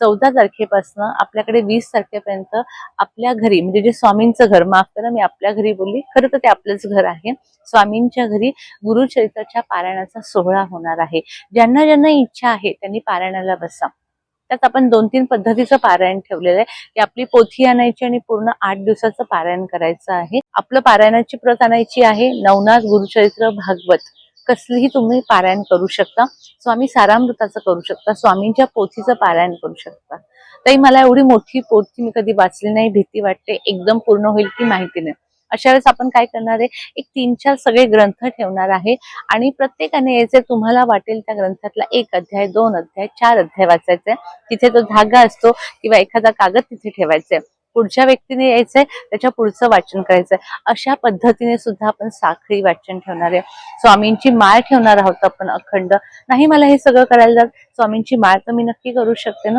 14 तारखेपासून आपल्याकडे 20 तारखेपर्यंत आपल्या घरी म्हणजे जे स्वामींचं घर, माफ करा मी आपल्या घरी बोलली, खरं तर ते आपलंच घर आहे, स्वामींच्या घरी गुरुचरित्राच्या पारायणाचा सोहळा होणार आहे। ज्यांना ज्यांना इच्छा आहे त्यांनी पारायणाला बसा। त्यात आपण 2-3 पद्धतीचं पारायण ठेवलेलं आहे की आपली पोथी आणायची आणि पूर्ण 8 दिवसाचं पारायण करायचं आहे। आपलं पारायणाची प्रत आणायची आहे नवनाथ गुरुचरित्र भागवत, कसलीही तुम्ही पारायण करू शकता। स्वामी सारामृताचं करू शकता, स्वामींच्या पोथीचं पारायण करू शकता। ताई मला एवढी मोठी पोथी मी कधी वाचली नाही, भीती वाटते एकदम पूर्ण होईल की माहिती नाही। अशा वेळेस आपण काय करणार आहे, एक 3-4 सगळे ग्रंथ ठेवणार आहे आणि प्रत्येकाने याचे तुम्हाला वाटेल त्या ग्रंथातला 1 अध्याय, 2 अध्याय, 4 अध्याय वाचायचे। तिथे तो धागा असतो किंवा एखादा कागद तिथे ठेवायचा, पुढच्या व्यक्तीने यायचंय त्याच्या पुढचं वाचन करायचंय। अशा पद्धतीने सुद्धा आपण साखळी वाचन ठेवणार आहे। स्वामींची माळ ठेवणार आहोत आपण अखंड। नाही मला हे सगळं करायला स्वामींची माळ तर मी नक्की करू शकते ना,